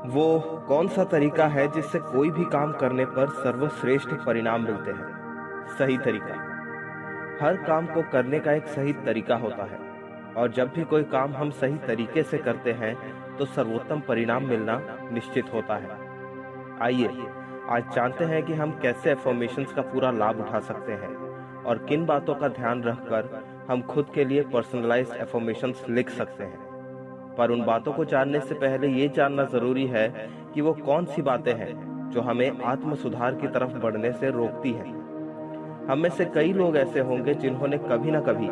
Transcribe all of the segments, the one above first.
वो कौन सा तरीका है जिससे कोई भी काम करने पर सर्वश्रेष्ठ परिणाम मिलते हैं? सही तरीका। हर काम को करने का एक सही तरीका होता है और जब भी कोई काम हम सही तरीके से करते हैं तो सर्वोत्तम परिणाम मिलना निश्चित होता है। आइए आज जानते हैं कि हम कैसे अफर्मेशंस का पूरा लाभ उठा सकते हैं और किन बातों का ध्यान रखकर हम खुद के लिए पर्सनलाइज्ड अफर्मेशंस लिख सकते हैं। पर उन बातों को जानने से पहले ये जानना जरूरी है कि वो कौन सी बातें हैं जो हमें आत्म सुधार की तरफ बढ़ने से रोकती हैं। हम में से कई लोग ऐसे होंगे जिन्होंने कभी ना कभी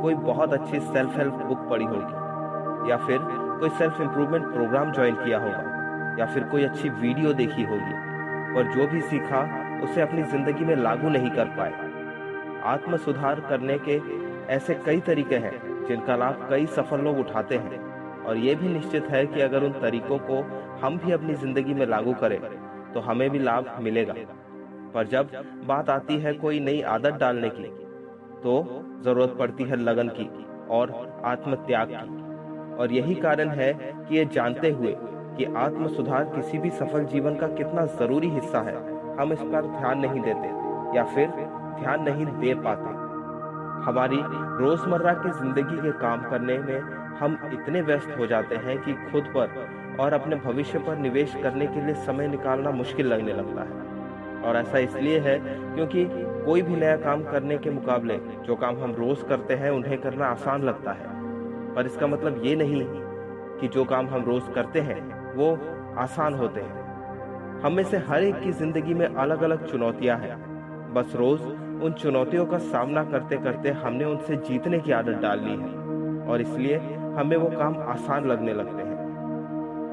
कोई बहुत अच्छी सेल्फ हेल्प बुक पढ़ी होगी, या फिर कोई सेल्फ इम्प्रूवमेंट प्रोग्राम ज्वाइन किया होगा, या फिर कोई अच्छी वीडियो देखी होगी, पर जो भी सीखा उसे अपनी जिंदगी में लागू नहीं कर पाए। आत्म सुधार करने के ऐसे कई तरीके हैं जिनका लाभ कई सफल लोग उठाते हैं और ये भी निश्चित है कि अगर उन तरीकों को हम भी अपनी जिंदगी में लागू करें तो हमें भी लाभ मिलेगा। पर जब बात आती है कोई नई आदत डालने की तो जरूरत पड़ती है लगन की और आत्म त्याग की। और यही कारण है कि ये जानते हुए कि आत्म सुधार किसी भी सफल जीवन का कितना जरूरी हिस्सा है, हम इस पर ध्यान नहीं देते या फिर ध्यान नहीं दे पाते। हमारी रोजमर्रा की जिंदगी के काम करने में हम इतने व्यस्त हो जाते हैं कि खुद पर और अपने भविष्य पर निवेश करने के लिए समय निकालना मुश्किल लगने लगता है। और ऐसा इसलिए है क्योंकि कोई भी नया काम करने के मुकाबले जो काम हम रोज करते हैं उन्हें करना आसान लगता है। पर इसका मतलब ये नहीं कि जो काम हम रोज करते हैं वो आसान होते हैं। हम में से हर एक की जिंदगी में अलग अलग चुनौतियां हैं। बस रोज उन चुनौतियों का सामना करते करते हमने उनसे जीतने की आदत डाल ली है और इसलिए हमें वो काम आसान लगने लगते हैं।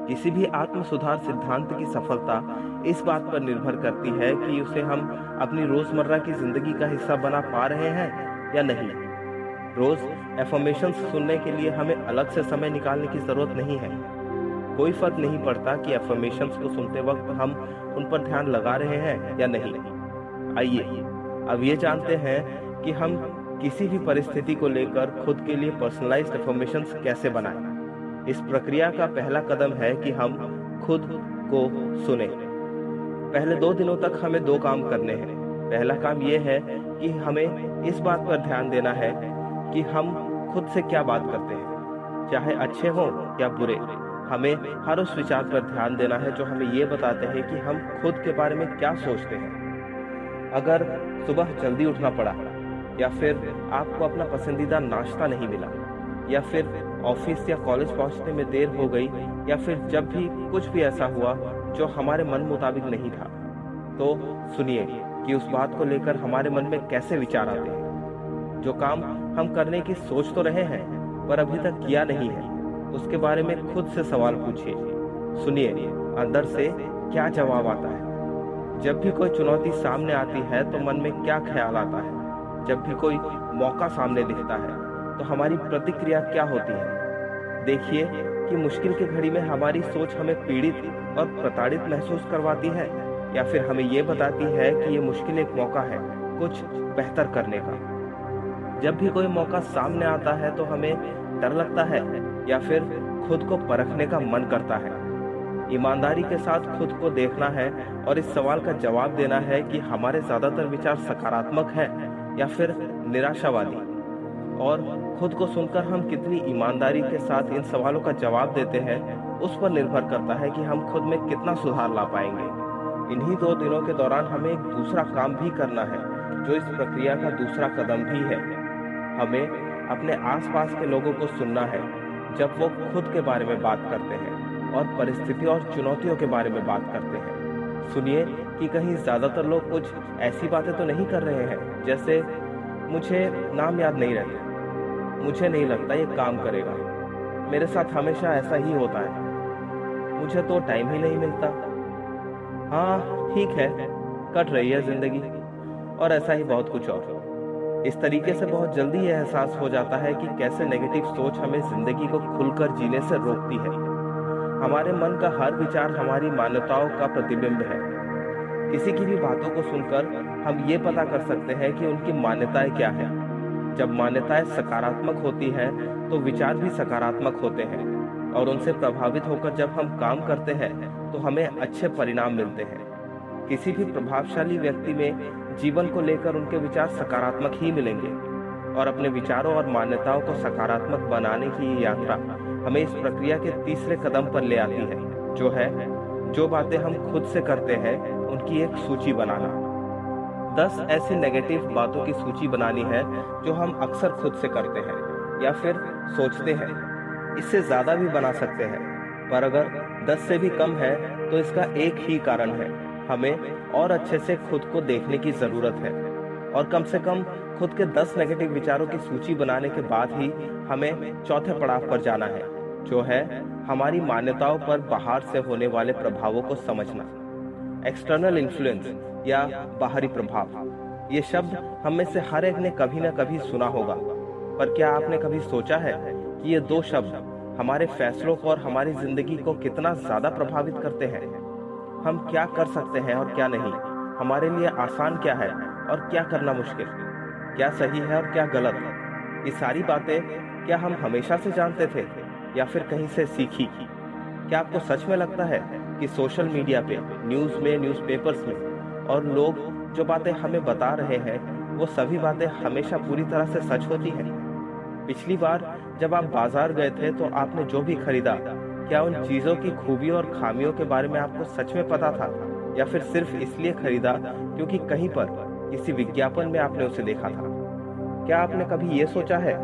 किसी भी आत्म सुधार सिद्धांत की सफलता इस बात पर निर्भर करती है कि उसे हम अपनी रोजमर्रा की जिंदगी का हिस्सा बना पा रहे हैं या नहीं। रोज एफर्मेशंस सुनने के लिए हमें अलग से समय निकालने की जरूरत नहीं है। कोई फर्क नहीं पड़ता कि एफर्मेशंस को सुनते वक्त हम उन पर ध्यान लगा रहे हैं या नहीं। आइए अब ये जानते हैं कि हम किसी भी परिस्थिति को लेकर खुद के लिए पर्सनलाइज्ड अफर्मेशंस कैसे बनाएं। इस प्रक्रिया का पहला कदम है कि हम खुद को सुने। पहले 2 दिनों तक हमें 2 काम करने हैं। पहला काम यह है कि हमें इस बात पर ध्यान देना है कि हम खुद से क्या बात करते हैं, चाहे अच्छे हों या बुरे। हमें हर उस विचार पर ध्यान देना है जो हमें ये बताते हैं कि हम खुद के बारे में क्या सोचते हैं। अगर सुबह जल्दी उठना पड़ा, या फिर आपको अपना पसंदीदा नाश्ता नहीं मिला, या फिर ऑफिस या कॉलेज पहुंचने में देर हो गई, या फिर जब भी कुछ भी ऐसा हुआ जो हमारे मन मुताबिक नहीं था, तो सुनिए कि उस बात को लेकर हमारे मन में कैसे विचार आते हैं। जो काम हम करने की सोच तो रहे हैं पर अभी तक किया नहीं है, उसके बारे में खुद से सवाल पूछिए। सुनिए अंदर से क्या जवाब आता है। जब भी कोई चुनौती सामने आती है तो मन में क्या ख्याल आता है। जब भी कोई मौका सामने दिखता है तो हमारी प्रतिक्रिया क्या होती है। देखिए कि मुश्किल की घड़ी में हमारी सोच हमें पीड़ित और प्रताड़ित महसूस करवाती है या फिर हमें ये बताती है कि ये मुश्किल एक मौका है कुछ बेहतर करने का। जब भी कोई मौका सामने आता है तो हमें डर लगता है या फिर खुद को परखने का मन करता है। ईमानदारी के साथ खुद को देखना है और इस सवाल का जवाब देना है कि हमारे ज्यादातर विचार सकारात्मक है या फिर निराशावादी। और खुद को सुनकर हम कितनी ईमानदारी के साथ इन सवालों का जवाब देते हैं उस पर निर्भर करता है कि हम खुद में कितना सुधार ला पाएंगे। इन्हीं 2 दिनों के दौरान हमें एक दूसरा काम भी करना है जो इस प्रक्रिया का दूसरा कदम भी है। हमें अपने आसपास के लोगों को सुनना है जब वो खुद के बारे में बात करते हैं और परिस्थितियों और चुनौतियों के बारे में बात करते हैं। सुनिए कि कहीं ज्यादातर लोग कुछ ऐसी बातें तो नहीं कर रहे हैं जैसे मुझे नाम याद नहीं रहते, मुझे नहीं लगता ये काम करेगा, मेरे साथ हमेशा ऐसा ही होता है, मुझे तो टाइम ही नहीं मिलता, हाँ ठीक है, कट रही है जिंदगी, और ऐसा ही बहुत कुछ और। इस तरीके से बहुत जल्दी यह एहसास हो जाता है कि कैसे नेगेटिव सोच हमें जिंदगी को खुलकर जीने से रोकती है। हमारे मन का हर विचार हमारी मान्यताओं का प्रतिबिंब है। किसी की भी बातों को सुनकर हम ये पता कर सकते हैं कि उनकी मान्यताएं क्या है। जब मान्यताएं सकारात्मक होती हैं तो विचार भी सकारात्मक होते हैं और उनसे प्रभावित होकर जब हम काम करते हैं तो हमें अच्छे परिणाम मिलते हैं। किसी भी प्रभावशाली व्यक्ति में जीवन को लेकर उनके विचार सकारात्मक ही मिलेंगे और अपने विचारों और मान्यताओं को सकारात्मक बनाने की ये यात्रा हमें इस प्रक्रिया के तीसरे कदम पर ले आती है, जो है जो बातें हम खुद से करते हैं उनकी एक सूची बनाना। 10 ऐसी नेगेटिव बातों की सूची बनानी है जो हम अक्सर खुद से करते हैं या फिर सोचते हैं। इससे ज़्यादा भी बना सकते हैं, पर अगर 10 से भी कम है तो इसका एक ही कारण है, हमें और अच्छे से खुद को देखने की ज़रूरत है। और कम से कम खुद के 10 नेगेटिव विचारों की सूची बनाने के बाद ही हमें चौथे पड़ाव पर जाना है, जो है हमारी मान्यताओं पर बाहर से होने वाले प्रभावों को समझना। एक्सटर्नल इन्फ्लुएंस या बाहरी प्रभाव, ये शब्द हम में से हर एक ने कभी ना कभी सुना होगा, पर क्या आपने कभी सोचा है कि ये दो शब्द हमारे फैसलों को और हमारी जिंदगी को कितना ज़्यादा प्रभावित करते हैं? हम क्या कर सकते हैं और क्या नहीं, हमारे लिए आसान क्या है और क्या करना मुश्किल, क्या सही है और क्या गलत। ये सारी बातें क्या हम हमेशा से जानते थे या फिर कहीं से सीखी? क्या आपको सच में लगता है कि सोशल मीडिया पे, न्यूज़ में, न्यूज़पेपर्स में और लोग जो बातें हमें बता रहे हैं वो सभी बातें हमेशा पूरी तरह से सच होती हैं? पिछली बार जब आप बाजार गए थे तो आपने जो भी खरीदा, क्या उन चीज़ों की खूबियों और खामियों के बारे में आपको सच में पता था या फिर सिर्फ इसलिए खरीदा क्योंकि कहीं पर किसी विज्ञापन में आपने उसे देखा था? क्या आपने कभी ये सोचा है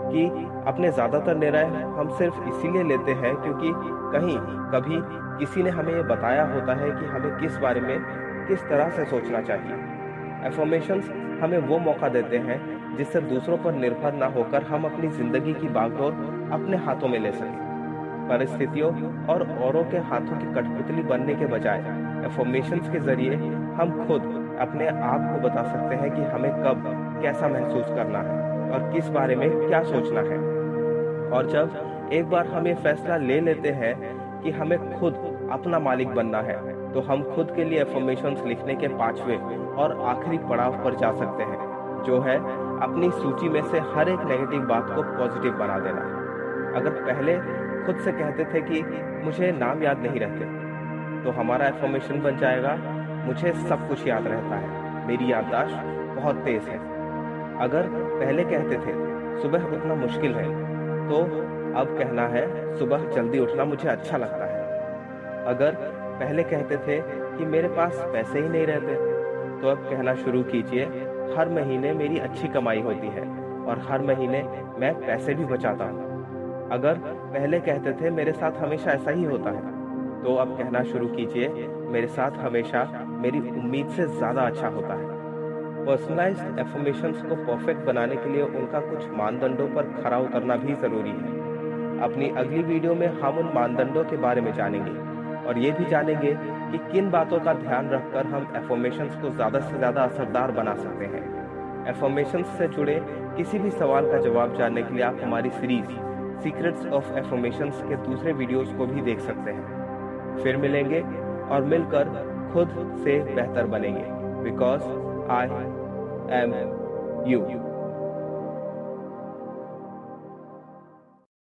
कि अपने ज़्यादातर निर्णय हम सिर्फ इसीलिए लेते हैं क्योंकि कहीं कभी किसी ने हमें ये बताया होता है कि हमें किस बारे में किस तरह से सोचना चाहिए? एफर्मेशंस हमें वो मौका देते हैं जिससे दूसरों पर निर्भर ना होकर हम अपनी जिंदगी की बागडोर अपने हाथों में ले सकें। परिस्थितियों और औरों के हाथों की कठपुतली बनने के बजाय एफर्मेशंस के जरिए हम खुद अपने आप को बता सकते हैं कि हमें कब कैसा महसूस करना है और किस बारे में क्या सोचना है। और जब एक बार हम ये फैसला ले लेते हैं कि हमें खुद अपना मालिक बनना है, तो हम खुद के लिए एफर्मेशंस लिखने के 5वें और आखिरी पड़ाव पर जा सकते हैं, जो है अपनी सूची में से हर एक नेगेटिव बात को पॉजिटिव बना देना। अगर पहले खुद से कहते थे कि मुझे नाम याद नहीं रहते, तो हमारा एफर्मेशन बन जाएगा मुझे सब कुछ याद रहता है, मेरी याददाश्त बहुत तेज है। अगर पहले कहते थे सुबह उठना मुश्किल है, तो अब कहना है सुबह जल्दी उठना मुझे अच्छा लगता है। अगर पहले कहते थे कि मेरे पास पैसे ही नहीं रहते, तो अब कहना शुरू कीजिए हर महीने मेरी अच्छी कमाई होती है और हर महीने मैं पैसे भी बचाता हूँ। अगर पहले कहते थे मेरे साथ हमेशा ऐसा ही होता है, तो अब कहना शुरू कीजिए मेरे साथ हमेशा मेरी उम्मीद से ज़्यादा अच्छा होता है। पर्सनलाइज्ड एफर्मेशंस को परफेक्ट बनाने के लिए उनका कुछ मानदंडों पर खरा उतरना भी ज़रूरी है। अपनी अगली वीडियो में हम उन मानदंडों के बारे में जानेंगे और ये भी जानेंगे कि किन बातों का ध्यान रखकर हम एफर्मेशंस को ज़्यादा से ज़्यादा असरदार बना सकते हैं। एफर्मेशंस से जुड़े किसी भी सवाल का जवाब जानने के लिए आप हमारी सीरीज सीक्रेट्स ऑफ एफर्मेशंस के दूसरे वीडियोस को भी देख सकते हैं। फिर मिलेंगे और मिलकर खुद से बेहतर बनेंगे, बिकॉज आई एम यू।